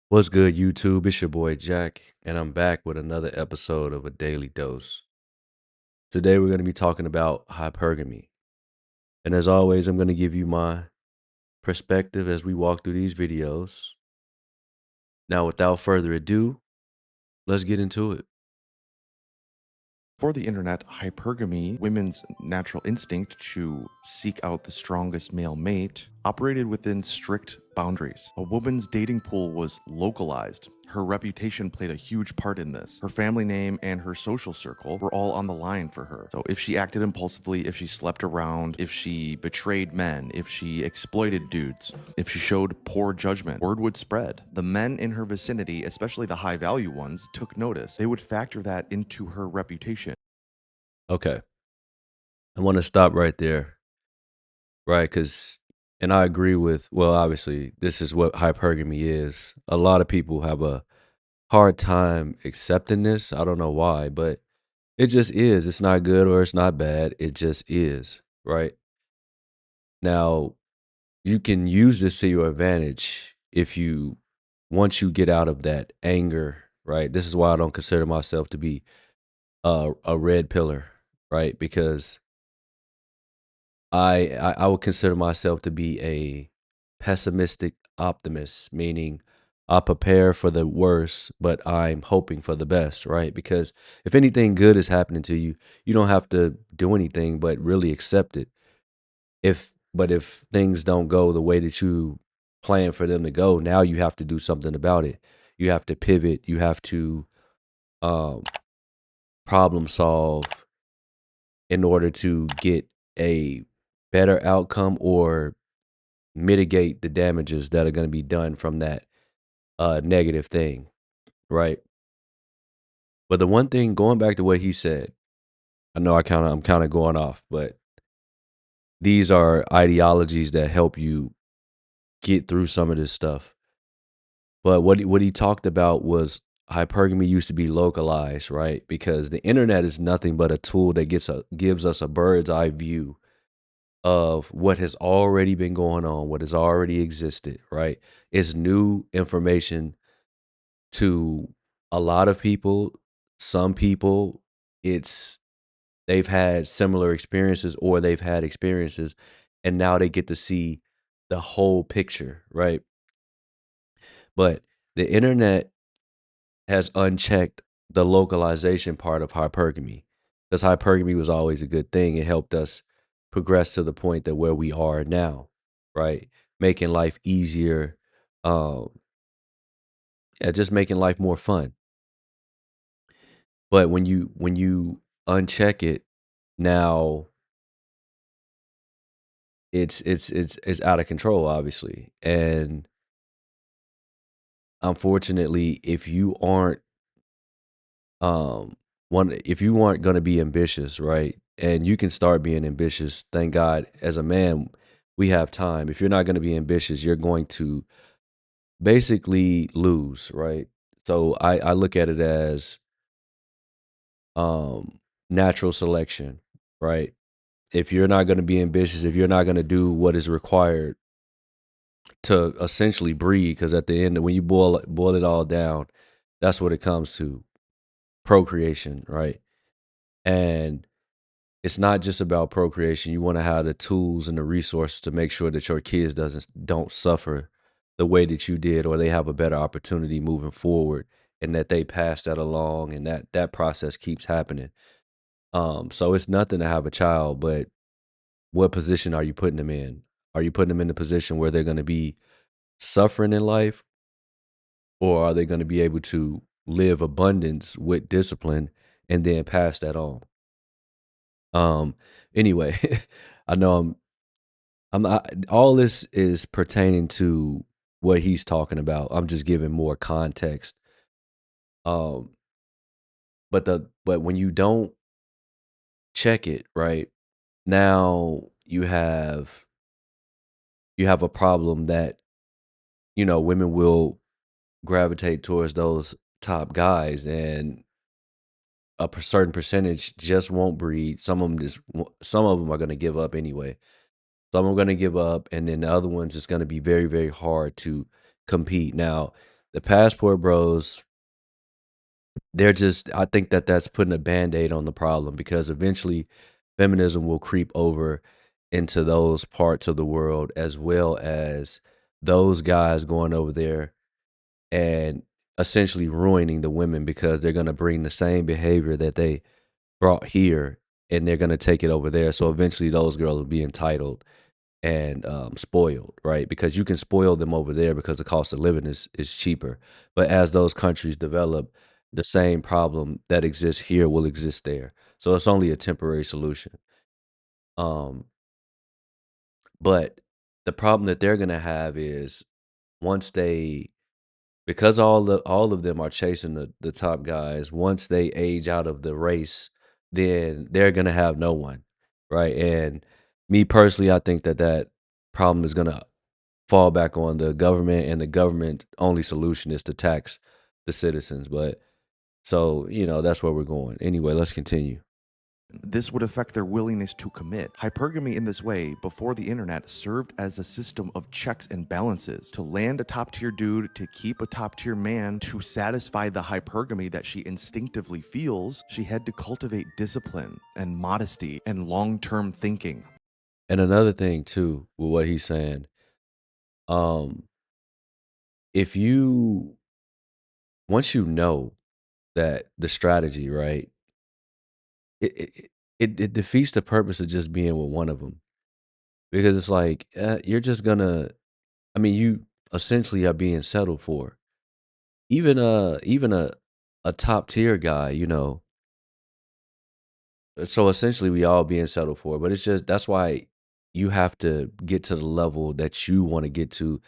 What's good, YouTube? It's your boy Jack, and I'm back with another episode of A Daily Dose. Today, we're going to be talking about hypergamy. And as always, I'm going to give you my perspective as we walk through these videos. Now, without further ado, let's get into it. For the internet, hypergamy, women's natural instinct to seek out the strongest male mate, operated within strict boundaries. A woman's dating pool was localized. Her reputation played a huge part in this. Her family name and her social circle were all on the line for her. So if she acted impulsively, if she slept around, if she betrayed men, if she exploited dudes, if she showed poor judgment, word would spread. The men in her vicinity, especially the high value ones, took notice. They would factor that into her reputation. Okay, I want to stop right there, right? And I agree with, well, obviously, this is what hypergamy is. A lot of people have a hard time accepting this. I don't know why, but it just is. It's not good or it's not bad. It just is, right? Now, you can use this to your advantage if you once you get out of that anger, right? This is why I don't consider myself to be a red pillar, right? Because I would consider myself to be a pessimistic optimist, meaning I prepare for the worst, but I'm hoping for the best, right? Because if anything good is happening to you, you don't have to do anything but really accept it. If things don't go the way that you plan for them to go, now you have to do something about it. You have to pivot, you have to um problem solve in order to get a better outcome or mitigate the damages that are going to be done from that negative thing, right? But the one thing, going back to what he said, I know I'm kind of going off, but these are ideologies that help you get through some of this stuff. But what he talked about was hypergamy used to be localized, right? Because the internet is nothing but a tool that gives us a bird's eye view of what has already been going on, what has already existed, right? It's new information to a lot of people. Some people, it's they've had similar experiences or they've had experiences and now they get to see the whole picture, right? But the internet has unchecked the localization part of hypergamy. Because hypergamy was always a good thing. It helped us progress to the point that where we are now, right? Making life easier, um, yeah, just making life more fun. But when you uncheck it, now it's out of control, obviously. And unfortunately, if you aren't going to be ambitious, right? And you can start being ambitious. Thank God, as a man, we have time. If you're not going to be ambitious, you're going to basically lose, right? So I look at it as um natural selection, right? If you're not going to be ambitious, if you're not going to do what is required to essentially breed, because at the end, when you boil it all down, that's what it comes to: procreation, right? And it's not just about procreation. You want to have the tools and the resources to make sure that your kids don't suffer the way that you did, or they have a better opportunity moving forward, and that they pass that along, and that process keeps happening. So it's nothing to have a child, but what position are you putting them in? Are you putting them in the position where they're going to be suffering in life, or are they going to be able to live abundance with discipline and then pass that on? Um, anyway, I know I'm not, all this is pertaining to what he's talking about. I'm just giving more context. Um, but when you don't check it, right, now you have a problem that, women will gravitate towards those top guys, and certain percentage just won't breed. Some of them are going to give up anyway. Some are going to give up, and then the other ones, it's going to be very, very hard to compete. Now, The passport bros, they're just I think that that's putting a band-aid on the problem because eventually feminism will creep over into those parts of the world as well as those guys going over there and essentially ruining the women because they're going to bring the same behavior that they brought here and they're going to take it over there. So eventually those girls will be entitled and spoiled, right? Because you can spoil them over there because the cost of living is cheaper. But as those countries develop, the same problem that exists here will exist there. So it's only a temporary solution. Um, but the problem that they're gonna have is once they because all of them are chasing the top guys, once they age out of the race, then they're gonna have no one, right? And me personally, I think that that problem is gonna fall back on the government, and the government only solution is to tax the citizens. But so, that's where we're going. Anyway, let's continue. This would affect their willingness to commit. Hypergamy in this way, before the internet, served as a system of checks and balances. To land a top tier dude, to keep a top tier man, to satisfy the hypergamy that she instinctively feels, she had to cultivate discipline and modesty and long term thinking. And another thing too, with what he's saying, um, if you once you know that the strategy, right, it defeats the purpose of just being with one of them because it's like you're just gonna. I mean, you essentially are being settled for. Even a top tier guy, so essentially we all being settled for, but it's just that's why you have to get to the level that you want to get to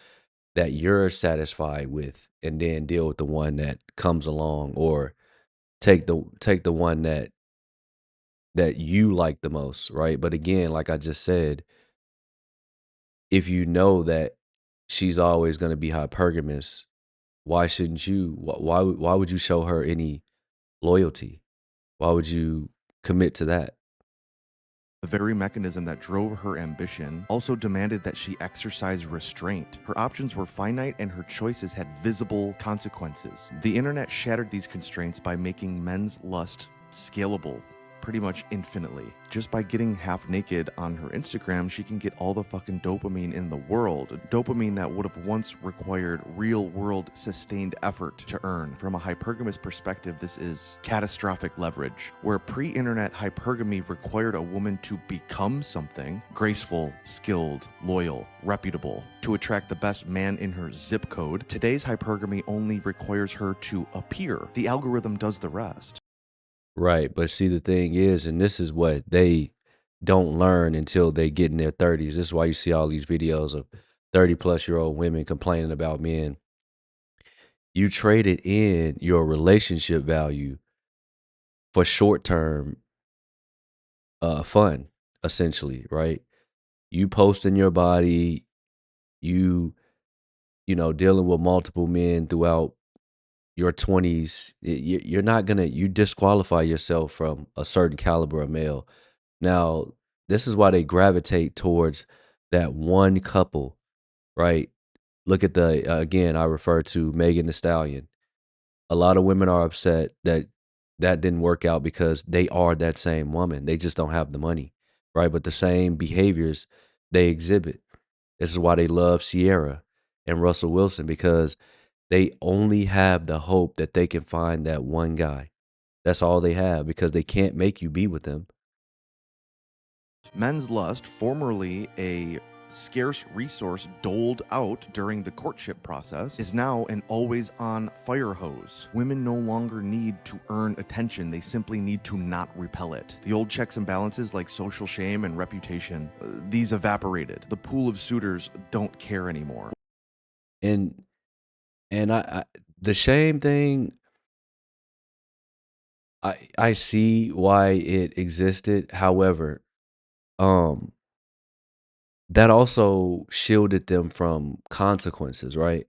that you're satisfied with and then deal with the one that comes along or take the one that you like the most, right? But again, like I just said, if you know that she's always going to be hypergamous, why shouldn't you why would you show her any loyalty? Why would you commit to that? The very mechanism that drove her ambition also demanded that she exercise restraint. Her options were finite and her choices had visible consequences. The internet shattered these constraints by making men's lust scalable pretty much infinitely. Just by getting half naked on her Instagram, she can get all the fucking dopamine in the world. Dopamine that would have once required real world sustained effort to earn. From a hypergamous perspective, this is catastrophic leverage. Where pre internet hypergamy required a woman to become something graceful, skilled, loyal, reputable to attract the best man in her zip code, today's hypergamy only requires her to appear. The algorithm does the rest. Right, but see the thing is, and this is what they don't learn until they get in their 30s. This is why you see all these videos of 30-plus-year-old women complaining about men. You traded in your relationship value for short-term fun, essentially, right? You posting your body, you dealing with multiple men throughout your 20s. You're not gonna you disqualify yourself from a certain caliber of male. Now, this is why they gravitate towards that one couple, right? Look at again, I refer to Megan Thee Stallion. A lot of women are upset that that didn't work out because they are that same woman. They just don't have the money, right? But the same behaviors they exhibit. This is why they love Sierra and Russell Wilson because they only have the hope that they can find that one guy. That's all they have because they can't make you be with them. Men's lust, formerly a scarce resource doled out during the courtship process, is now an always on fire hose. Women no longer need to earn attention, they simply need to not repel it. The old checks and balances like social shame and reputation, these evaporated. The pool of suitors don't care anymore. And I the shame thing, I see why it existed. However, um that also shielded them from consequences, right?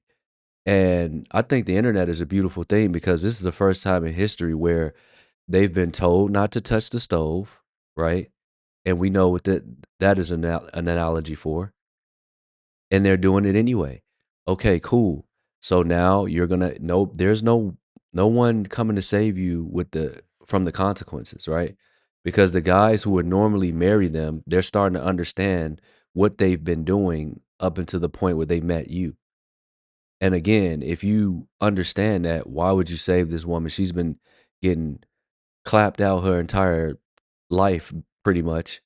And I think the internet is a beautiful thing because this is the first time in history where they've been told not to touch the stove, right? And we know what that is an analogy for, and they're doing it anyway. Okay, cool. So now you're gonna no there's no one coming to save you with the from the consequences, right? Because the guys who would normally marry them, they're starting to understand what they've been doing up until the point where they met you. And again, if you understand that, why would you save this woman? She's been getting clapped out her entire life pretty much.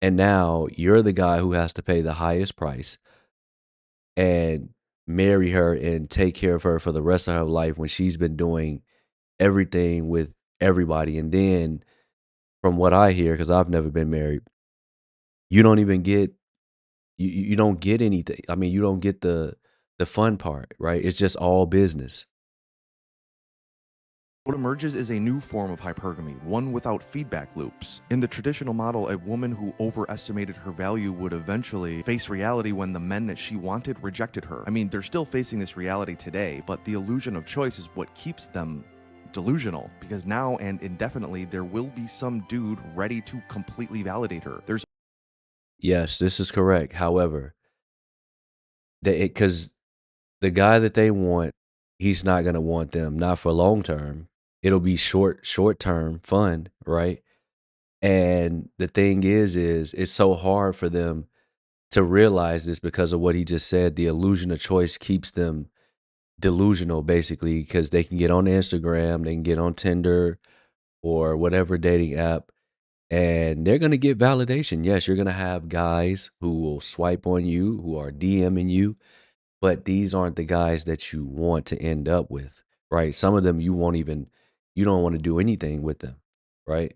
And now you're the guy who has to pay the highest price and marry her and take care of her for the rest of her life when she's been doing everything with everybody. And then from what I hear, because I've never been married, you don't even get you don't get anything. I mean, you don't get the fun part, right? It's just all business. What emerges is a new form of hypergamy, one without feedback loops. In the traditional model, a woman who overestimated her value would eventually face reality when the men that she wanted rejected her. I mean, they're still facing this reality today, but the illusion of choice is what keeps them delusional, because now and indefinitely there will be some dude ready to completely validate her. There's Yes, this is correct. However, because the guy that they want, he's not gonna want them, not for long term. It'll be short term fun, right? And the thing is it's so hard for them to realize this because of what he just said. The illusion of choice keeps them delusional, basically, because they can get on Instagram, they can get on Tinder or whatever dating app, and they're gonna get validation. Yes, you're gonna have guys who will swipe on you, who are DMing you, but these aren't the guys that you want to end up with, right? Some of them you don't want to do anything with them, right?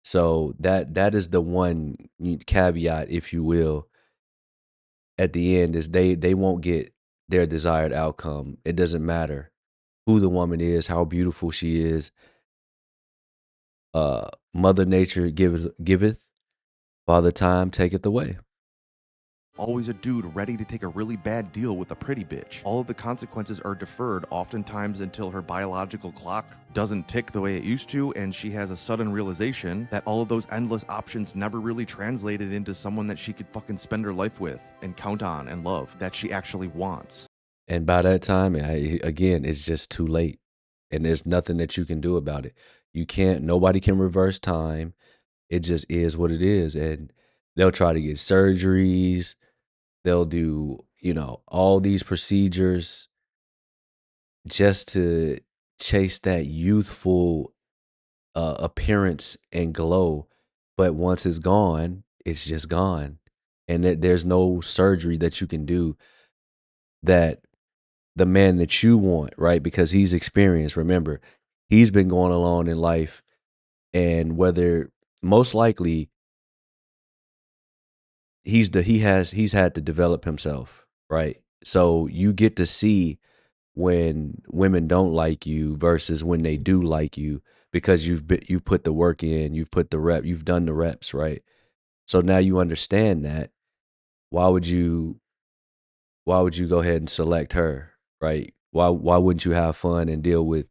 So that is the one caveat, if you will, at the end is they won't get their desired outcome. It doesn't matter who the woman is, how beautiful she is. Mother Nature giveth, Father Time taketh away. always a dude ready to take a really bad deal with a pretty bitch. All of the consequences are deferred, oftentimes until her biological clock doesn't tick the way it used to, and she has a sudden realization that all of those endless options never really translated into someone that she could fucking spend her life with and count on and love, that she actually wants. And by that time, again, it's just too late. And there's nothing that you can do about it. You can't, nobody can reverse time. It just is what it is. And they'll try to get surgeries. They'll do, all these procedures just to chase that youthful appearance and glow. But once it's gone, it's just gone. And there's no surgery that you can do that the man that you want, right? Because he's experienced. Remember, he's been going along in life, and whether most likely he's had to develop himself, right? So you get to see when women don't like you versus when they do like you because you put the work in, you've done the reps, right? So now you understand that. Why would you why would you go ahead and select her, right? Why wouldn't you have fun and deal with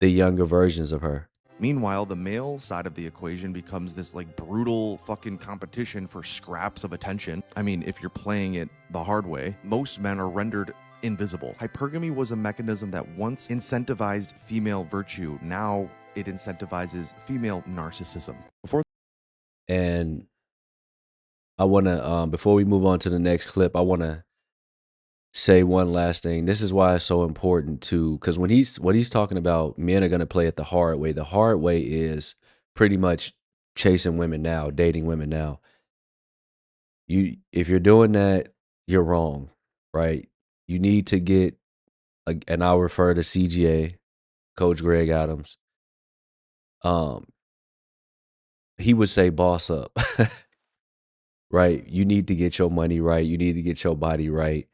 the younger versions of her? Meanwhile, the male side of the equation becomes this like brutal fucking competition for scraps of attention. I mean, if you're playing it the hard way, most men are rendered invisible. Hypergamy was a mechanism that once incentivized female virtue. Now it incentivizes female narcissism. Before And I want to before we move on to the next clip, I want to say one last thing. This is why it's so important to cuz when he's talking about men are going to play it the hard way. The hard way is pretty much chasing women now, dating women now. If you're doing that, you're wrong, right? You need to get and I'll refer to CGA, Coach Greg Adams. Um he would say boss up, right? You need to get your money right. You need to get your body right.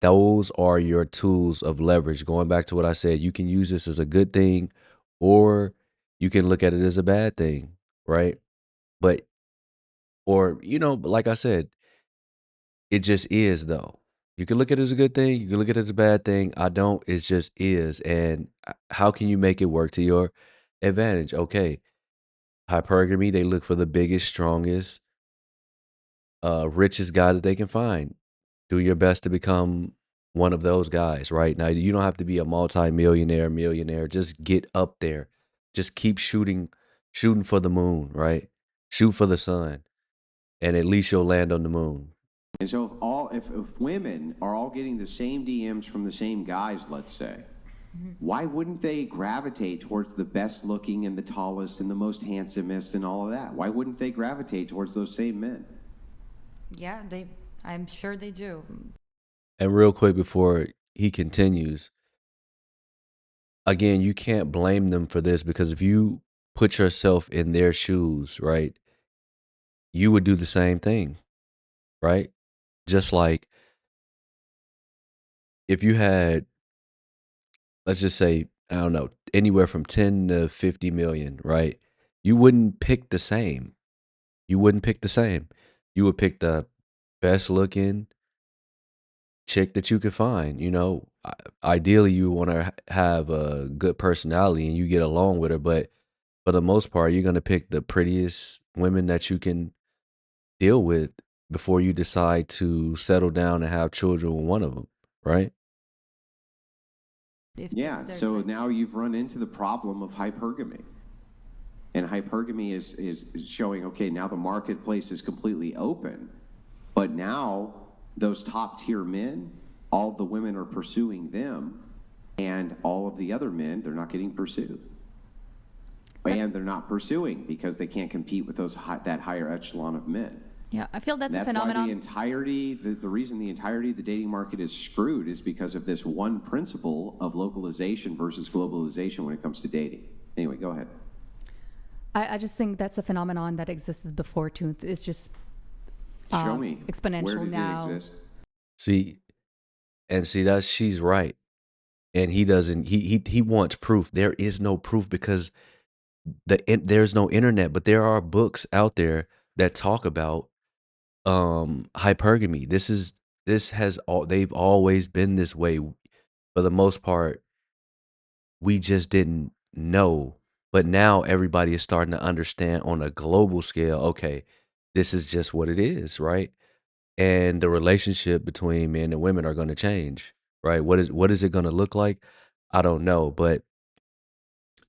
Those are your tools of leverage. Going back to what I said, you can use this as a good thing or you can look at it as a bad thing, right? But, or, like I said, it just is though. You can look at it as a good thing. You can look at it as a bad thing. I don't. It just is. And how can you make it work to your advantage? Okay. Hypergamy, they look for the biggest, strongest, richest guy that they can find. Do your best to become one of those guys, right? Now you don't have to be a multi-millionaire, millionaire. Just get up there. Just keep shooting for the moon, right? Shoot for the sun, and at least you'll land on the moon. And so if women are all getting the same DMs from the same guys, let's say, why wouldn't they gravitate towards the best looking and the tallest and the most handsomest and all of that? Why wouldn't they gravitate towards those same men? Yeah, I'm sure they do. And real quick before he continues, again, you can't blame them for this because if you put yourself in their shoes, right, you would do the same thing, right? Just like if you had, let's just say, I don't know, anywhere from 10 to 50 million, right? You wouldn't pick the same. You wouldn't pick the same. You would pick the best looking chick that you could find, you know. Ideally, you want to have a good personality and you get along with her, but for the most part, you're going to pick the prettiest women that you can deal with before you decide to settle down and have children with one of them, right? If Yeah, they're so rich. now you've run into the problem of hypergamy. And hypergamy is showing, okay, now the marketplace is completely open, but now those top tier men, all the women are pursuing them, and all of the other men, they're not getting pursued. And they're not pursuing because they can't compete with that higher echelon of men. Yeah, I feel that's a That's why phenomenon. the reason the entirety of the dating market is screwed is because of this one principle of localization versus globalization when it comes to dating. Anyway, go ahead. I just think that's a phenomenon that existed before too. It's just Show me. exponential Where did now. it exist? See, and see that she's right. And he doesn't he wants proof. There is no proof because there's no internet, but there are books out there that talk about hypergamy. This has all they've always been this way. For the most part, we just didn't know. But now everybody is starting to understand on a global scale, okay, this is just what it is, right? And the relationship between men and women are going to change, right? What is it going to look like? I don't know, but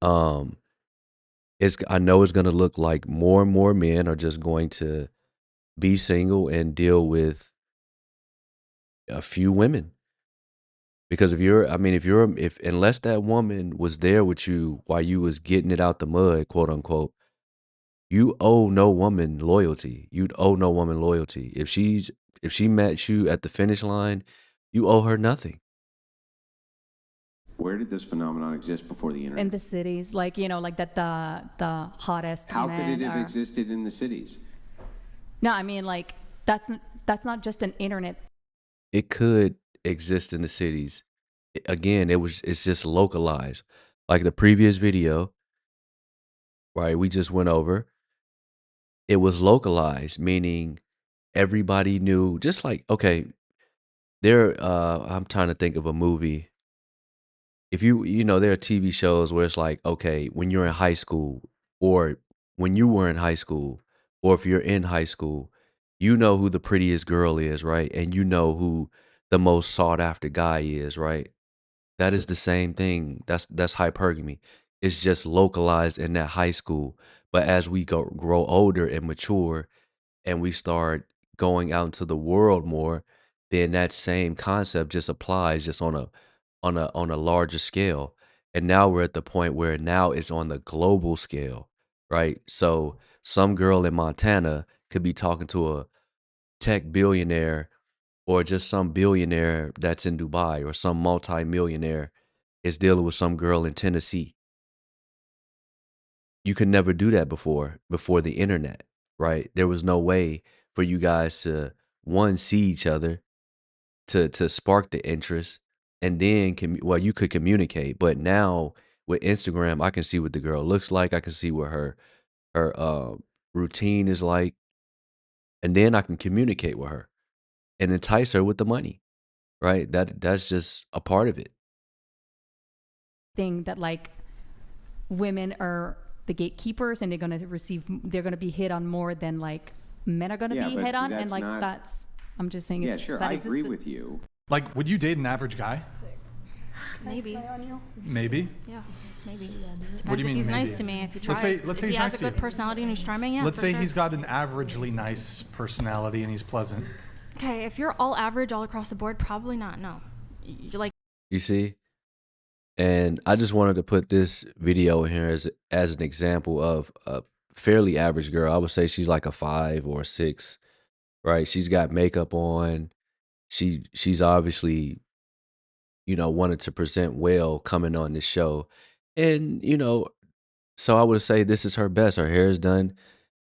um I know it's going to look like more and more men are just going to be single and deal with a few women. Because if unless that woman was there with you while you was getting it out the mud, quote unquote, you owe no woman loyalty. You'd owe no woman loyalty. If she met you at the finish line, you owe her nothing. Where did this phenomenon exist before the internet? In the cities, like like that the hottest How could men it have are. existed in the cities? No, I mean like that's not just an internet. It could exist in the cities. Again, it's just localized. Like the previous video, right? We just went over. It was localized, meaning everybody knew. Just like okay, I'm trying to think of a movie. If there are TV shows where it's like, okay, when you're in high school or when you were in high school or if you're in high school, you know who the prettiest girl is, right? And you know who the most sought after guy is, right? That is the same thing. That's hypergamy. It's just localized in that high school. But as we grow older and mature and we start going out into the world more, then that same concept just applies just on a larger scale. And now we're at the point where now it's on the global scale, right? So some girl in Montana could be talking to a tech billionaire or just some billionaire that's in Dubai or some multi-millionaire is dealing with some girl in Tennessee. You could never do that before the internet, right? There was no way for you guys to one see each other to spark the interest and then well you could communicate, but now with Instagram I can see what the girl looks like, I can see what her routine is like, and then I can communicate with her and entice her with the money, right? That's just a part of it. Thing that like women are the gatekeepers and they're gonna be hit on more than like men are gonna Yeah, be but hit on, and that's like not. I'm just saying Yeah, it's sure. that I agree existed. with you. Like, would you date an average guy? Maybe. Maybe. Yeah, maybe. What Depends do you if mean, he's nice maybe? to me. If he Let's tries, say- let's if say he he's has nice a to you. good personality and he's charming, yeah. Let's for say sure. he's got an averagely nice personality and he's pleasant. Okay, if you're all average all across the board, probably not. No, you're like You see? And I just wanted to put this video in here as an example of a fairly average girl. I would say she's like a 5 or a 6, right? She's got makeup on. She's obviously, wanted to present well coming on this show. And, so I would say this is her best. Her hair is done.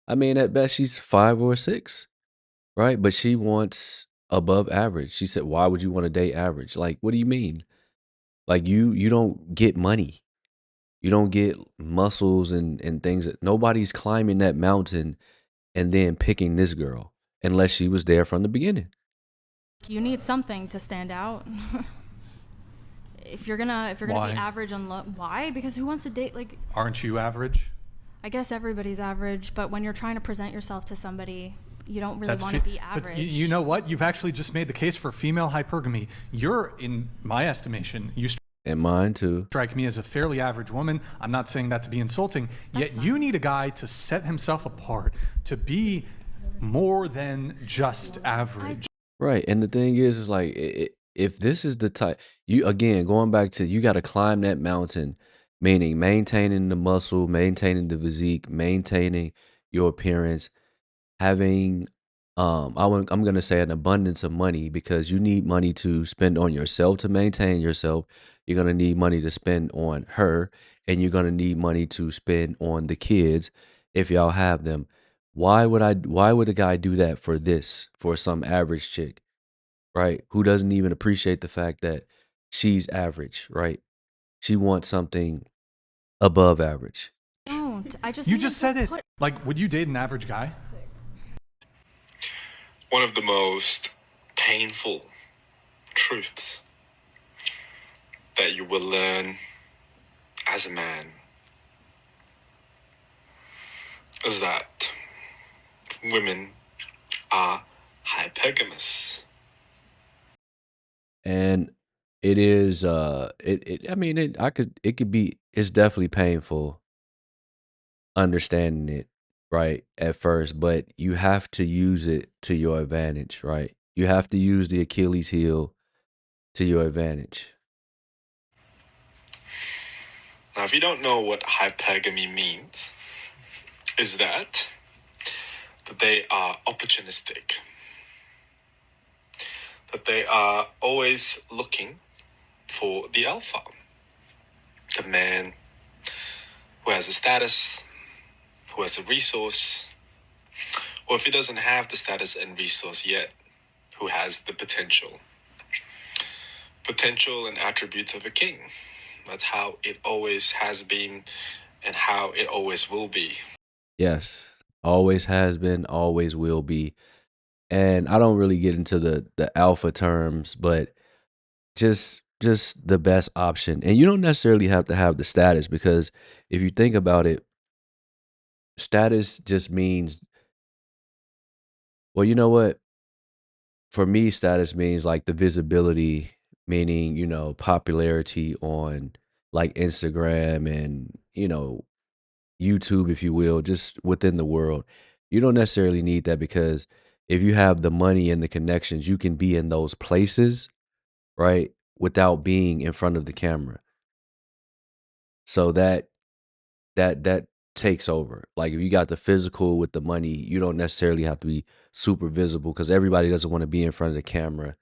I mean, at best she's 5 or a 6, right? But she wants above average. She said, "Why would you want to date average?" Like, what do you mean? Like you don't get money. You don't get muscles and things. Nobody's climbing that mountain and then picking this girl unless she was there from the beginning. you need something to stand out. If you're gonna Why? be average on why? Because who wants to date like? Aren't you average? I guess everybody's average, but when you're trying to present yourself to somebody, you don't really want to fe- be but average. you know what? You've actually just made the case for female hypergamy. You're, in my estimation, you And mine too. strike me as a fairly average woman. I'm not saying that to be insulting. That's Yet you need a guy to set himself apart, to be more than just average. Right. And the thing is like if this is the type you again going back to you got to climb that mountain, meaning maintaining the muscle, maintaining the physique, maintaining your appearance, having I'm gonna say an abundance of money because you need money to spend on yourself to maintain yourself. You're gonna need money to spend on her, and you're gonna need money to spend on the kids if y'all have them. Why would a guy do that for some average chick, right? Who doesn't even appreciate the fact that she's average, right? She wants something above average. don't. I just You need just him to said it. put- Like, would you date an average guy? One of the most painful truths that you will learn as a man is that women are hypergamous. And it is it I mean it could be it's definitely painful understanding it, right, at first, but you have to use it to your advantage, right? You have to use the Achilles heel to your advantage. Now, if you don't know what hypergamy means, is that they are opportunistic, that they are always looking for the alpha, the man who has a status, who has a resource, or if he doesn't have the status and resource yet, who has the potential and attributes of a king. That's how it always has been and how it always will be. Yes. Always has been, always will be. And I don't really get into the alpha terms, but just the best option. And you don't necessarily have to have the status because if you think about it, status just means well, you know what? For me, status means like the visibility, meaning, popularity on like Instagram and, YouTube, if you will, just within the world. You don't necessarily need that because if you have the money and the connections, you can be in those places, right? Without being in front of the camera. So that takes over. Like if you got the physical with the money, you don't necessarily have to be super visible because everybody doesn't want to be in front of the camera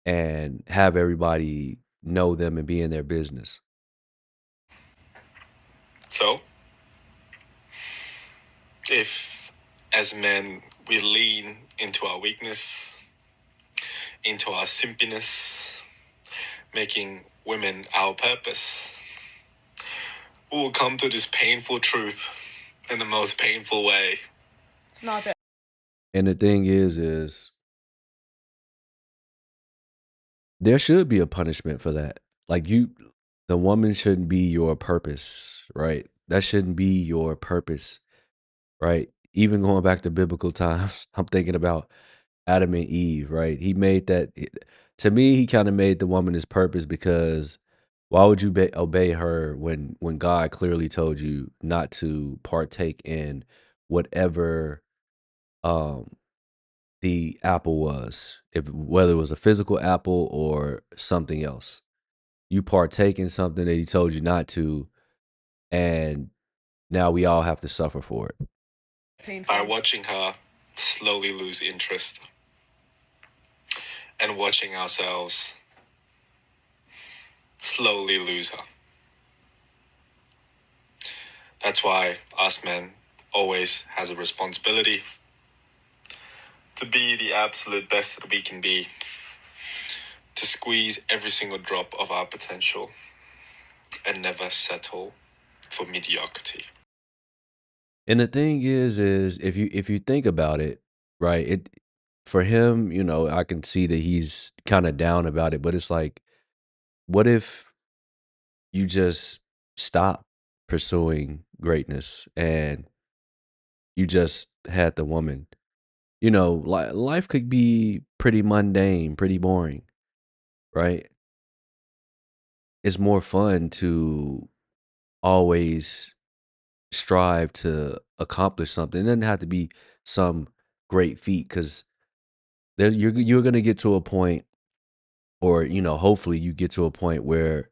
and have everybody know them and be in their business. So, if as men we lean into our weakness, into our simpiness, making women our purpose, we will come to this painful truth in the most painful way. And the thing is there should be a punishment for that. Like the woman shouldn't be your purpose, right? That shouldn't be your purpose, right? Even going back to biblical times, I'm thinking about Adam and Eve, right? He made that to me, he kind of made the woman his purpose because why would you obey her when God clearly told you not to partake in whatever um the apple was, if whether it was a physical apple or something else. You partake in something that he told you not to, and now we all have to suffer for it. By watching her slowly lose interest and watching ourselves slowly lose her. That's why us men always has a responsibility to be the absolute best that we can be, to squeeze every single drop of our potential and never settle for mediocrity. And the thing is if you think about it, right? It for him, I can see that he's kind of down about it, but it's like, what if you just stop pursuing greatness and you just had the woman? Life could be pretty mundane, pretty boring, right? It's more fun to always strive to accomplish something. It doesn't have to be some great feat because you're gonna get to a point, or hopefully you get to a point where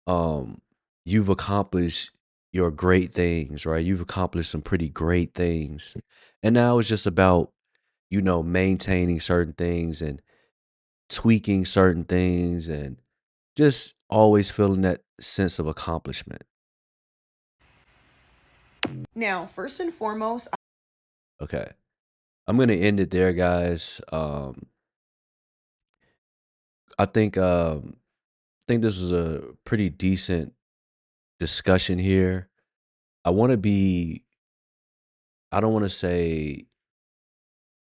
um you've accomplished your great things, right? You've accomplished some pretty great things, and now it's just about maintaining certain things and tweaking certain things and just always feeling that sense of accomplishment. Now, first and foremost, Okay, I'm gonna end it there, guys. I think this was a pretty decent discussion here. I want to be, I don't want to say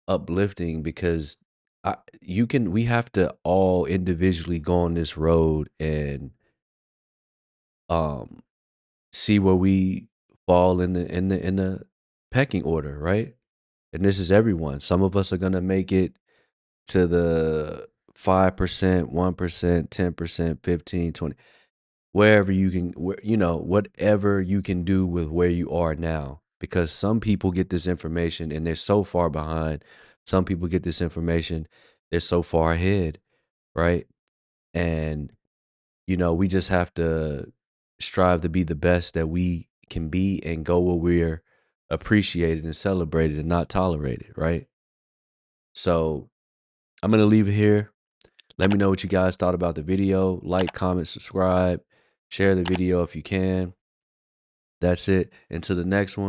uplifting because we have to all individually go on this road and um see where we fall in the pecking order, right? And this is everyone. Some of us are gonna make it to the 5%, 1%, 10%, 15, 20, wherever you can, whatever you can do with where you are now. Because some people get this information and they're so far behind. Some people get this information, they're so far ahead, right? And, we just have to strive to be the best that we can be and go where we're appreciated and celebrated and not tolerated, right? So I'm going to leave it here. Let me know what you guys thought about the video. Like, comment, subscribe, share the video if you can. That's it. Until the next one.